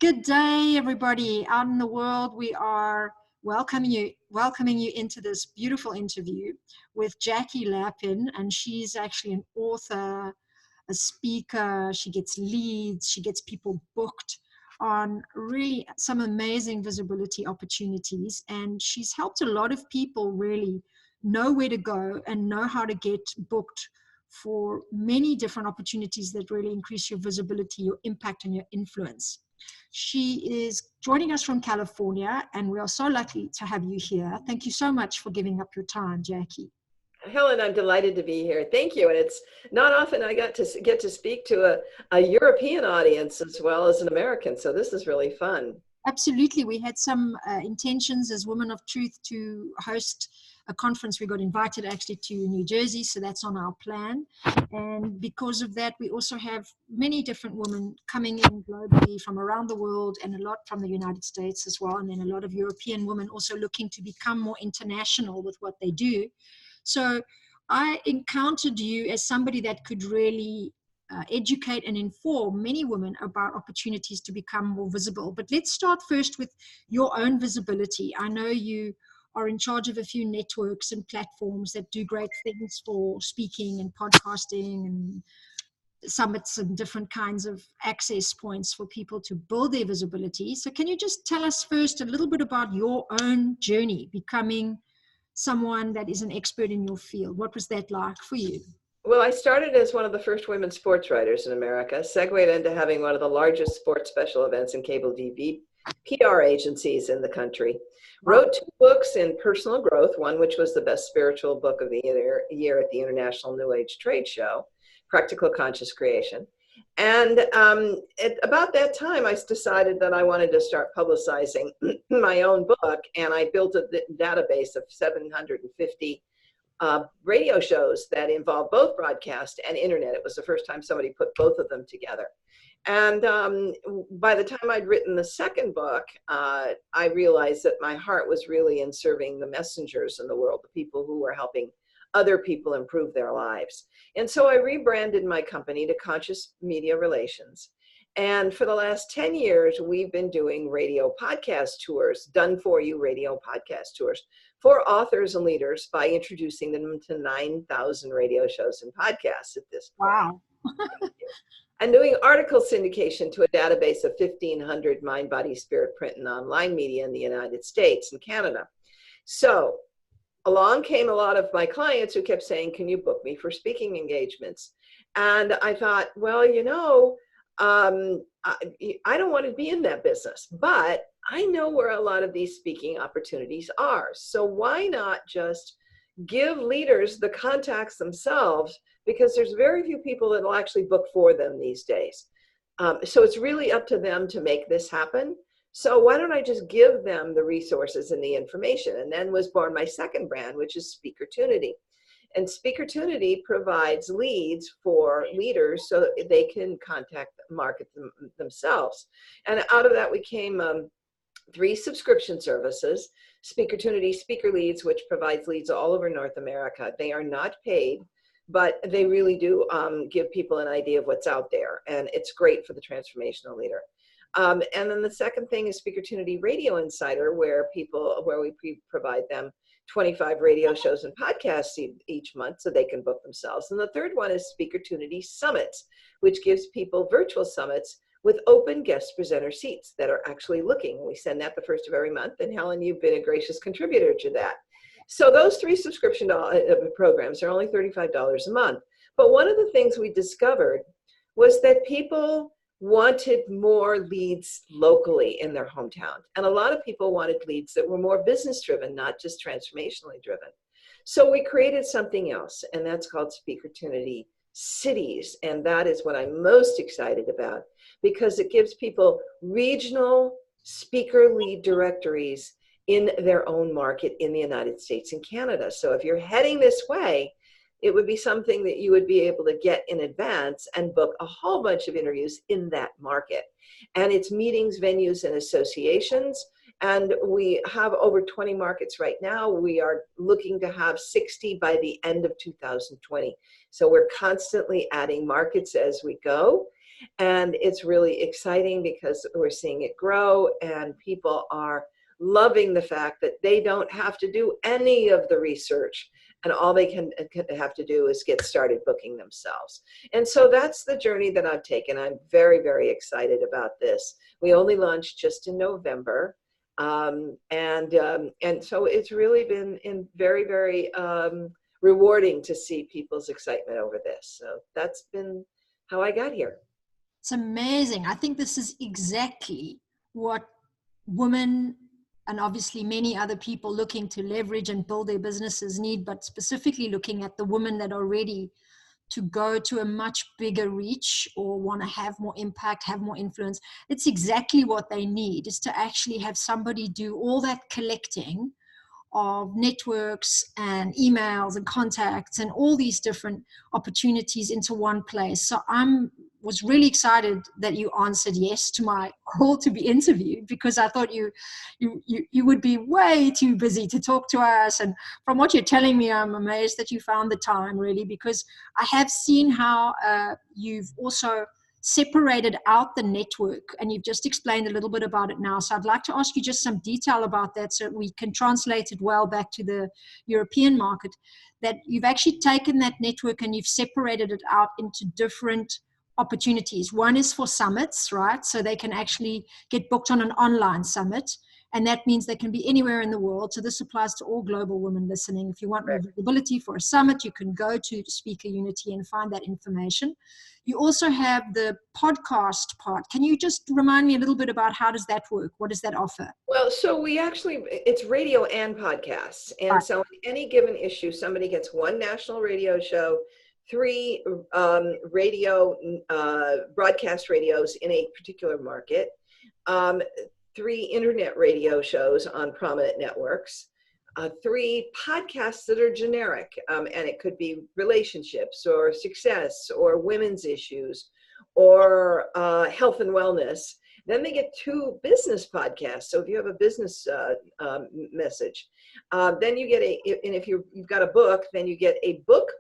Good day, everybody out in the world. We are welcoming you into this beautiful interview with Jackie Lapin, and she's actually an author, a speaker. She gets leads, she gets people booked on really some amazing visibility opportunities, and she's helped a lot of people really know where to go and know how to get booked for many different opportunities that really increase your visibility, your impact, and your influence. She is joining us from California, and we are so lucky to have you here. Thank you so much for giving up your time, Jackie. Helen, I'm delighted to be here. Thank you. And it's not often I get to speak to a European audience as well as an American. So this is really fun. Absolutely. We had some intentions as Women of Truth to host a conference. We got invited actually to New Jersey, so that's on our plan. And because of that, we also have many different women coming in globally from around the world, and a lot from the United States as well. And then a lot of European women also looking to become more international with what they do. So I encountered you as somebody that could really educate and inform many women about opportunities to become more visible. But let's start first with your own visibility. I know you are in charge of a few networks and platforms that do great things for speaking and podcasting and summits and different kinds of access points for people to build their visibility. So can you just tell us first a little bit about your own journey becoming someone that is an expert in your field? What was that like for you? Well, I started as one of the first women sports writers in America, segued into having one of the largest sports special events and cable TV PR agencies in the country. Wrote 2 books in personal growth, one which was the best spiritual book of the year at the International New Age Trade Show, Practical Conscious Creation. And at about that time, I decided that I wanted to start publicizing my own book, and I built a database of 750 radio shows that involved both broadcast and internet. It was the first time somebody put both of them together. And by the time I'd written the second book, I realized that my heart was really in serving the messengers in the world, the people who were helping other people improve their lives. And so I rebranded my company to Conscious Media Relations. And for the last 10 years, we've been doing radio podcast tours, done for you radio podcast tours for authors and leaders by introducing them to 9,000 radio shows and podcasts at this point. Wow. And doing article syndication to a database of 1,500 mind, body, spirit, print, and online media in the United States and Canada. So along came a lot of my clients who kept saying, can you book me for speaking engagements? And I thought, well, you know, I don't want to be in that business, but I know where a lot of these speaking opportunities are. So why not just give leaders the contacts themselves, because there's very few people that will actually book for them these days. So it's really up to them to make this happen. So why don't I just give them the resources and the information? And then was born my second brand, which is SpeakerTunity. And SpeakerTunity provides leads for leaders so that they can market themselves. And out of that, we came 3 subscription services. SpeakerTunity Speaker Leads, which provides leads all over North America. They are not paid, but they really do give people an idea of what's out there. And it's great for the transformational leader. And then the second thing is SpeakerTunity Radio Insider, where we provide them 25 radio shows and podcasts each month so they can book themselves. And the third one is SpeakerTunity Summits, which gives people virtual summits with open guest presenter seats that are actually looking. We send that the first of every month. And Helen, you've been a gracious contributor to that. So those 3 subscription programs are only $35 a month. But one of the things we discovered was that people wanted more leads locally in their hometown. And a lot of people wanted leads that were more business driven, not just transformationally driven. So we created something else, and that's called SpeakerTunity Cities. And that is what I'm most excited about, because it gives people regional speaker lead directories in their own market in the United States and Canada. So if you're heading this way, it would be something that you would be able to get in advance and book a whole bunch of interviews in that market. And it's meetings, venues, and associations. And we have over 20 markets right now. We are looking to have 60 by the end of 2020. So we're constantly adding markets as we go. And it's really exciting because we're seeing it grow, and people are loving the fact that they don't have to do any of the research, and all they can have to do is get started booking themselves. And so that's the journey that I've taken. I'm very, very excited about this. We only launched just in November. And so it's really been very, very rewarding to see people's excitement over this. So that's been how I got here. It's amazing. I think this is exactly what women, and obviously many other people looking to leverage and build their businesses, need, but specifically looking at the women that are ready to go to a much bigger reach or want to have more impact, have more influence. It's exactly what they need, is to actually have somebody do all that collecting of networks and emails and contacts and all these different opportunities into one place. So was really excited that you answered yes to my call to be interviewed, because I thought you would be way too busy to talk to us. And from what you're telling me, I'm amazed that you found the time, really, because I have seen how you've also separated out the network, and you've just explained a little bit about it now. So I'd like to ask you just some detail about that so we can translate it well back to the European market, that you've actually taken that network and you've separated it out into different opportunities. One is for summits, right? So they can actually get booked on an online summit. And that means they can be anywhere in the world. So this applies to all global women listening. If you want more visibility for a summit, you can go to SpeakerTunity and find that information. You also have the podcast part. Can you just remind me a little bit about how does that work? What does that offer? Well, so it's radio and podcasts. And so on any given issue, somebody gets one national radio show, 3 radio broadcast radios in a particular market, 3 internet radio shows on prominent networks, 3 podcasts that are generic, and it could be relationships or success or women's issues or health and wellness. Then they get 2 business podcasts. So if you have a business message, then you get and if you've got a book, then you get a book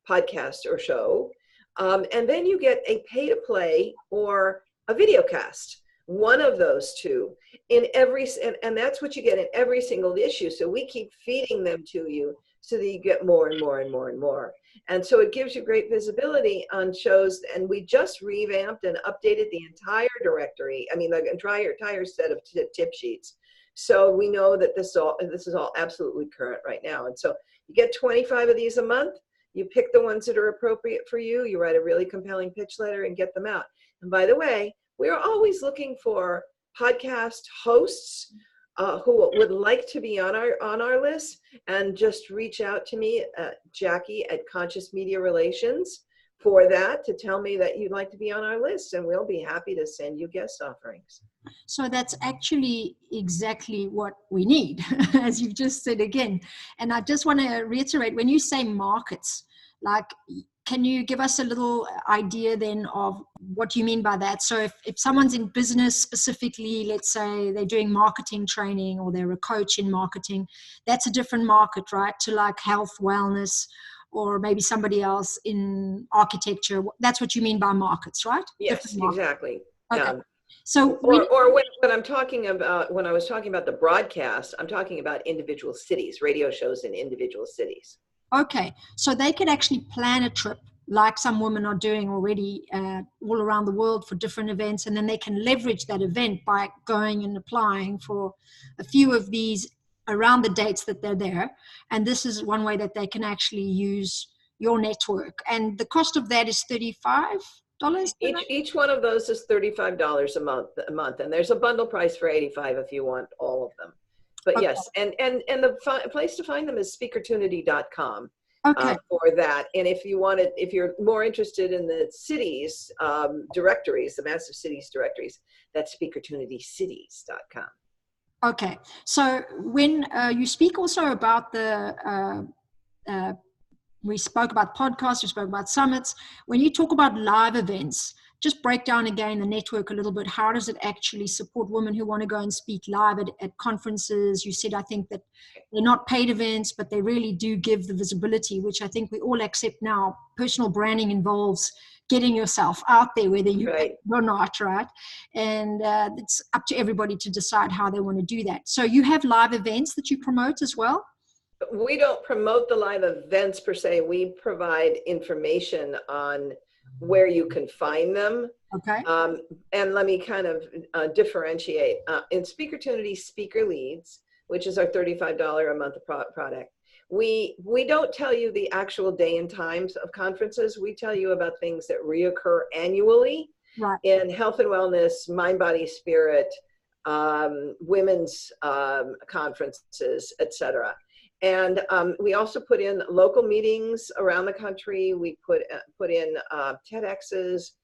podcast or show, and then you get a pay to play or a video cast. One of those 2 in every, and that's what you get in every single issue. So we keep feeding them to you so that you get more and more and more and more. And so it gives you great visibility on shows. And we just revamped and updated the entire directory. I mean, the entire set of tip sheets. So we know that this is all absolutely current right now. And so you get 25 of these a month. You pick the ones that are appropriate for you. You write a really compelling pitch letter and get them out. And by the way, we are always looking for podcast hosts who would like to be on our list, and just reach out to me, Jackie at Conscious Media Relations, for that, to tell me that you'd like to be on our list, and we'll be happy to send you guest offerings. So that's actually exactly what we need, as you've just said again. And I just want to reiterate, when you say markets, like, can you give us a little idea then of what you mean by that? So if someone's in business specifically, let's say they're doing marketing training or they're a coach in marketing, that's a different market, right? To like health, wellness, or maybe somebody else in architecture. That's what you mean by markets, right? Yes, exactly. Okay. So or when I'm talking about, when I was talking about the broadcast, I'm talking about individual cities, radio shows in individual cities. Okay, so they could actually plan a trip like some women are doing already all around the world for different events, and then they can leverage that event by going and applying for a few of these around the dates that they're there. And this is one way that they can actually use your network. And the cost of that is $35? Each one of those is $35 a month, and there's a bundle price for $85 if you want all of them. But okay. Yes, and the place to find them is SpeakerTunity.com for that. And if you're more interested in the cities directories, the massive cities directories, that's SpeakerTunityCities.com. Okay, so when you speak also about we spoke about podcasts, we spoke about summits. When you talk about live events, just break down again the network a little bit. How does it actually support women who want to go and speak live at conferences? You said, I think that they're not paid events, but they really do give the visibility, which I think we all accept now. Personal branding involves getting yourself out there, whether you Right. or not, right? And it's up to everybody to decide how they want to do that. So you have live events that you promote as well? We don't promote the live events per se. We provide information on where you can find them. Okay. And let me kind of differentiate. In SpeakerTunity Speaker Leads, which is our $35 a month product, we don't tell you the actual day and times of conferences. We tell you about things that reoccur annually, right, in health and wellness, mind, body, spirit, women's conferences, etc. And we also put in local meetings around the country. We put in TEDx's,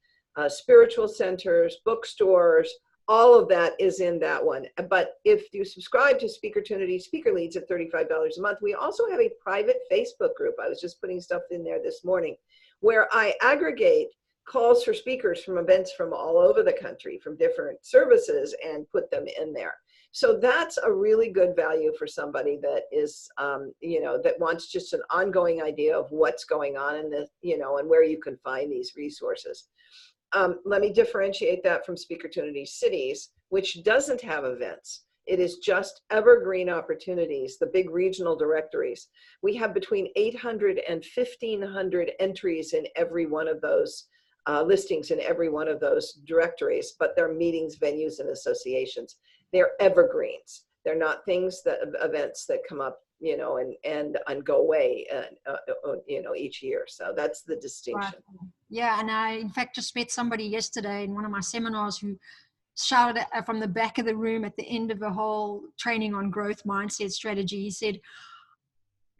spiritual centers, bookstores. All of that is in that one. But if you subscribe to SpeakerTunity Speaker Leads at $35 a month, we also have a private Facebook group. I was just putting stuff in there this morning where I aggregate calls for speakers from events from all over the country, from different services, and put them in there. So that's a really good value for somebody that is, that wants just an ongoing idea of what's going on in the, and where you can find these resources. Let me differentiate that from SpeakerTunity Cities, which doesn't have events. It is just evergreen opportunities, the big regional directories. We have between 800 and 1,500 entries in every one of those listings in every one of those directories, but they're meetings, venues, and associations. They're evergreens. They're not events that come up, and go away, each year. So that's the distinction. Right. Yeah, and I, in fact, just met somebody yesterday in one of my seminars who shouted from the back of the room at the end of a whole training on growth mindset strategy. He said,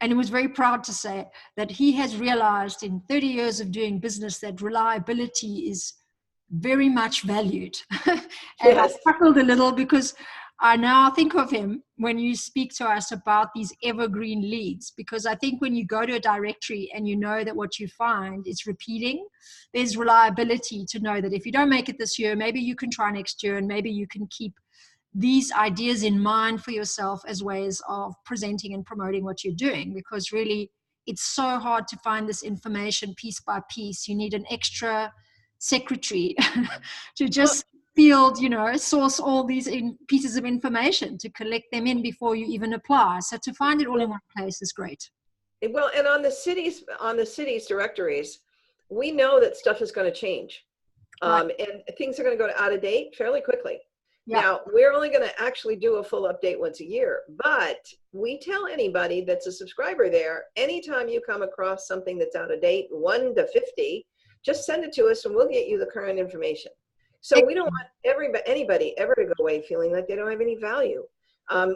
and he was very proud to say that he has realized in 30 years of doing business that reliability is very much valued. And yes. I chuckled a little because I now think of him when you speak to us about these evergreen leads, because I think when you go to a directory and you know that what you find is repeating, there's reliability to know that if you don't make it this year, maybe you can try next year, and maybe you can keep these ideas in mind for yourself as ways of presenting and promoting what you're doing, because really it's so hard to find this information piece by piece. You need an extra secretary to just field, source all these pieces of information to collect them in before you even apply. So to find it all in one place is great. Well, and on the cities directories, we know that stuff is going to change, and things are going to go out of date fairly quickly. Yeah. Now, we're only going to actually do a full update once a year, but we tell anybody that's a subscriber there, anytime you come across something that's out of date, 1 to 50, just send it to us and we'll get you the current information. So we don't want anybody ever to go away feeling like they don't have any value.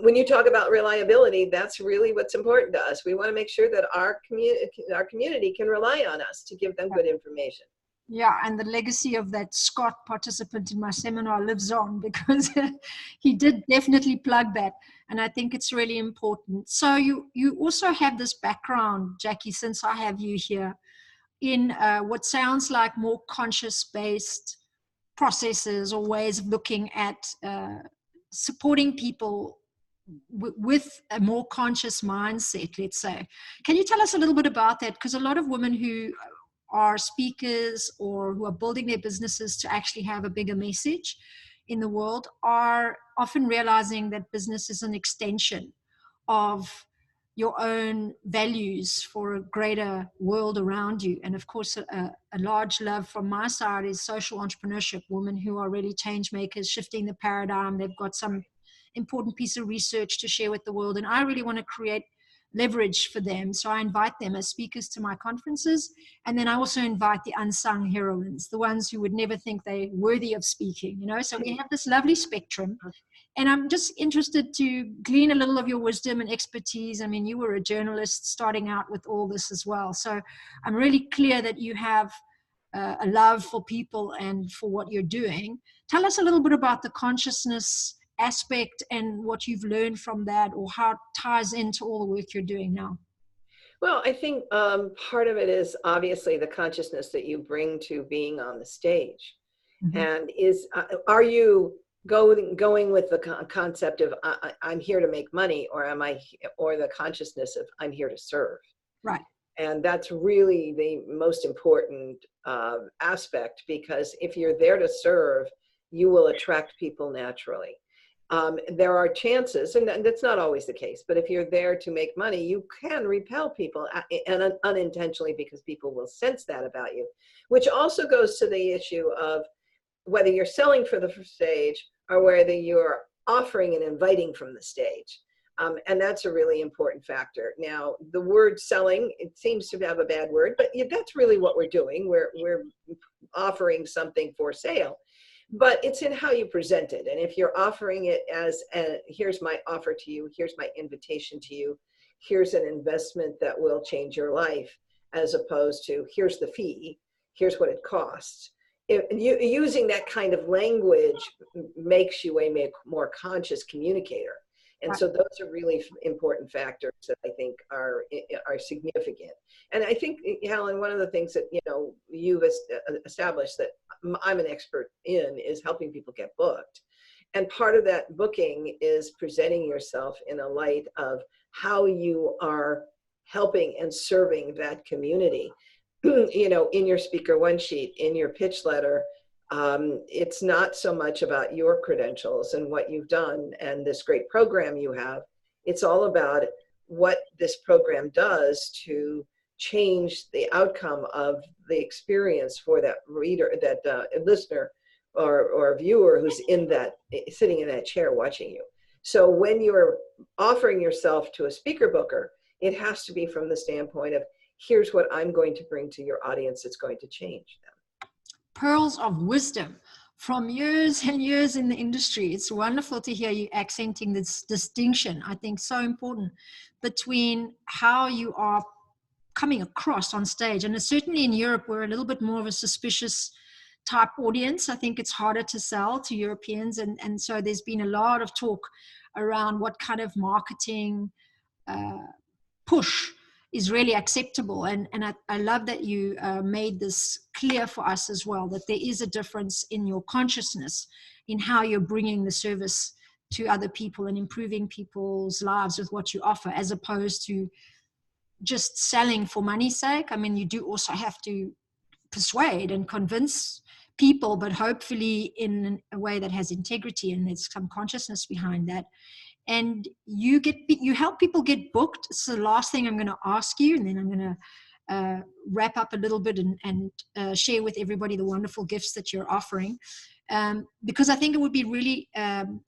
When you talk about reliability, that's really what's important to us. We want to make sure that our community can rely on us to give them good information. Yeah, and the legacy of that Scott participant in my seminar lives on, because he did definitely plug that. And I think it's really important. So you also have this background, Jackie, since I have you here, in what sounds like more conscious-based processes or ways of looking at supporting people with a more conscious mindset, let's say. Can you tell us a little bit about that? Because a lot of women who are speakers or who are building their businesses to actually have a bigger message in the world are often realizing that business is an extension of your own values for a greater world around you. And of course, a large love from my side is social entrepreneurship, women who are really change makers, shifting the paradigm. They've got some important piece of research to share with the world. And I really want to create leverage for them. So I invite them as speakers to my conferences. And then I also invite the unsung heroines, the ones who would never think they're worthy of speaking, So we have this lovely spectrum. And I'm just interested to glean a little of your wisdom and expertise. I mean, you were a journalist starting out with all this as well. So I'm really clear that you have a love for people and for what you're doing. Tell us a little bit about the consciousness aspect and what you've learned from that, or how it ties into all the work you're doing now. Well, I think part of it is obviously the consciousness that you bring to being on the stage. Mm-hmm. And are you going with the concept of I'm here to make money, or the consciousness of I'm here to serve? Right. And that's really the most important aspect, because if you're there to serve, you will attract people naturally. There are chances, and that's not always the case, but if you're there to make money, you can repel people and unintentionally, because people will sense that about you, which also goes to the issue of whether you're selling for the stage or whether you're offering and inviting from the stage. And that's a really important factor. Now, the word selling, it seems to have a bad word, but that's really what we're doing. We're offering something for sale, but it's in how you present it. And if you're offering it as here's my offer to you, here's my invitation to you, here's an investment that will change your life, as opposed to here's the fee, here's what it costs. Using that kind of language makes you a more conscious communicator. And so those are really important factors that I think are significant. And I think, Helen, one of the things that you've established that I'm an expert in is helping people get booked. And part of that booking is presenting yourself in a light of how you are helping and serving that community. In your speaker one sheet, in your pitch letter, it's not so much about your credentials and what you've done and this great program you have. It's all about what this program does to change the outcome of the experience for that reader, that listener or viewer who's sitting in that chair watching you. So when you're offering yourself to a speaker booker, it has to be from the standpoint of, here's what I'm going to bring to your audience that's going to change them. Pearls of wisdom from years and years in the industry. It's wonderful to hear you accenting this distinction. I think so important between how you are coming across on stage. And certainly in Europe, we're a little bit more of a suspicious type audience. I think it's harder to sell to Europeans. And so there's been a lot of talk around what kind of marketing push is really acceptable. And I love that you made this clear for us as well, that there is a difference in your consciousness in how you're bringing the service to other people and improving people's lives with what you offer, as opposed to just selling for money's sake. I mean, you do also have to persuade and convince people, but hopefully in a way that has integrity and there's some consciousness behind that. And you help people get booked. It's the last thing I'm going to ask you, and then I'm going to wrap up a little bit and share with everybody the wonderful gifts that you're offering, because I think it would be really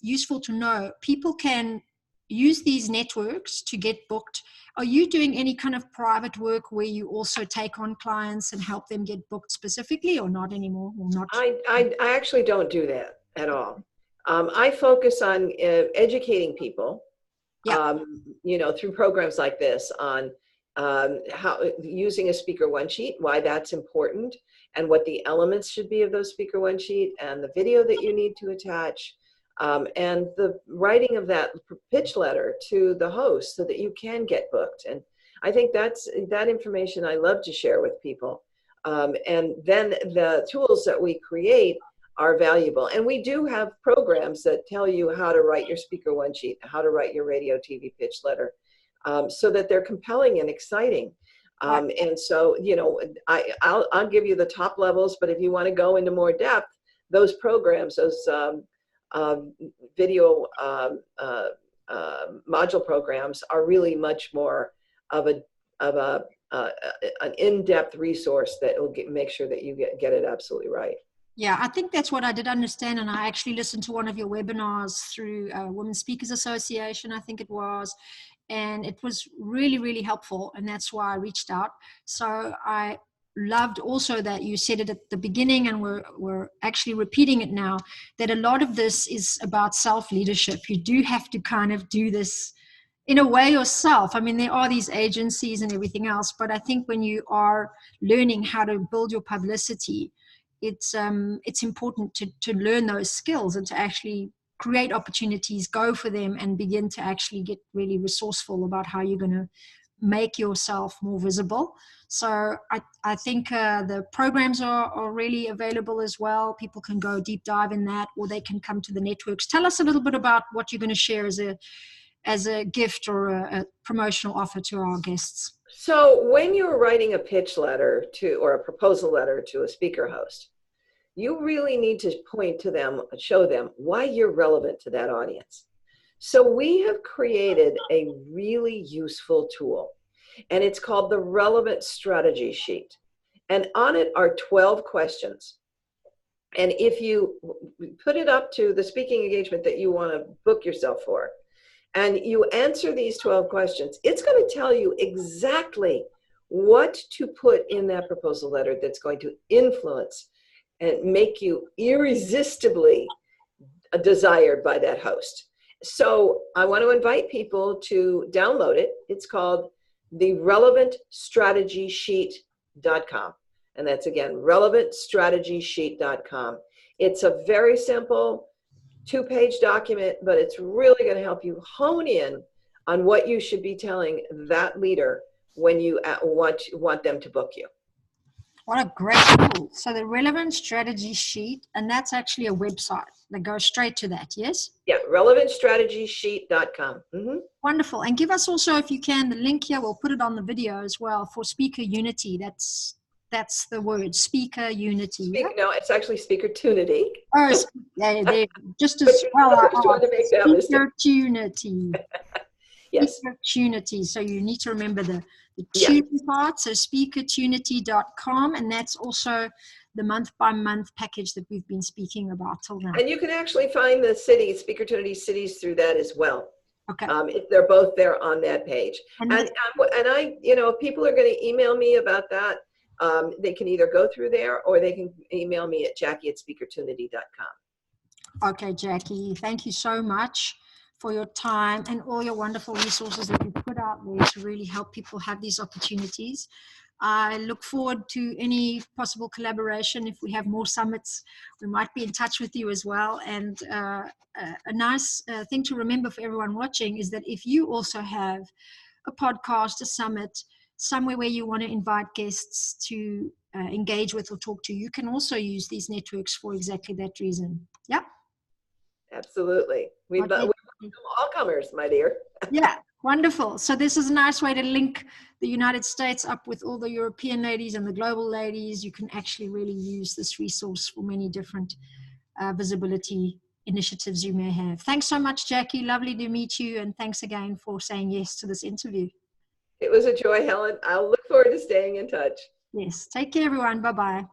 useful to know people can use these networks to get booked. Are you doing any kind of private work where you also take on clients and help them get booked specifically, or not anymore? Or not? I actually don't do that at all. I focus on educating people, through programs like this on how using a speaker one sheet, why that's important, and what the elements should be of those speaker one sheet, and the video that you need to attach, and the writing of that pitch letter to the host so that you can get booked. And I think that information I love to share with people. And then the tools that we create are valuable. And we do have programs that tell you how to write your speaker one sheet, how to write your radio TV pitch letter, so that they're compelling and exciting. And so, I'll give you the top levels, but if you want to go into more depth, those programs, those video module programs are really much more of an in-depth resource that will make sure that you get it absolutely right. Yeah, I think that's what I did understand. And I actually listened to one of your webinars through Women Speakers Association, I think it was. And it was really, really helpful. And that's why I reached out. So I loved also that you said it at the beginning, and we're actually repeating it now, that a lot of this is about self-leadership. You do have to kind of do this in a way yourself. I mean, there are these agencies and everything else, but I think when you are learning how to build your publicity, it's important to learn those skills and to actually create opportunities, go for them, and begin to actually get really resourceful about how you're going to make yourself more visible. So I think the programs are really available as well. People can go deep dive in that, or they can come to the networks. Tell us a little bit about what you're going to share as a gift or a promotional offer to our guests. So when you're writing a pitch letter or a proposal letter to a speaker host, you really need to point to them, show them why you're relevant to that audience. So we have created a really useful tool, and it's called the Relevant Strategy Sheet. And on it are 12 questions. And if you put it up to the speaking engagement that you want to book yourself for, and you answer these 12 questions, it's going to tell you exactly what to put in that proposal letter that's going to influence and make you irresistibly desired by that host. So I want to invite people to download it. It's called the relevantstrategysheet.com. And that's again, relevantstrategysheet.com. It's a very simple 2-page document, but it's really going to help you hone in on what you should be telling that leader when you want them to book you. What a great tool. So the Relevant Strategy Sheet, and that's actually a website that goes straight to that, yes? Yeah, relevantstrategysheet.com. Mm-hmm. Wonderful. And give us also, if you can, the link here. We'll put it on the video as well for SpeakerUnity. That's the word, SpeakerUnity. No, it's actually SpeakerTunity. Oh, they just as well. I just wanted to make that mistake. SpeakerTunity. Yes. SpeakerTunity. So you need to remember the tune part. So SpeakerTunity.com, and that's also the month-by-month package that we've been speaking about till now. And you can actually find the cities, SpeakerTunity cities, through that as well. Okay. They're both there on that page. And I, if people are going to email me about that, they can either go through there or they can email me at Jackie@SpeakerTunity.com. Okay, Jackie, thank you so much for your time and all your wonderful resources that you put out there to really help people have these opportunities. I look forward to any possible collaboration. If we have more summits, we might be in touch with you as well. And a nice thing to remember for everyone watching is that if you also have a podcast, a summit, somewhere where you want to invite guests to engage with or talk to, you can also use these networks for exactly that reason. Yep. Absolutely. We welcome all comers, my dear. Yeah, wonderful. So this is a nice way to link the United States up with all the European ladies and the global ladies. You can actually really use this resource for many different visibility initiatives you may have. Thanks so much, Jackie. Lovely to meet you. And thanks again for saying yes to this interview. It was a joy, Helen. I'll look forward to staying in touch. Yes. Take care, everyone. Bye-bye.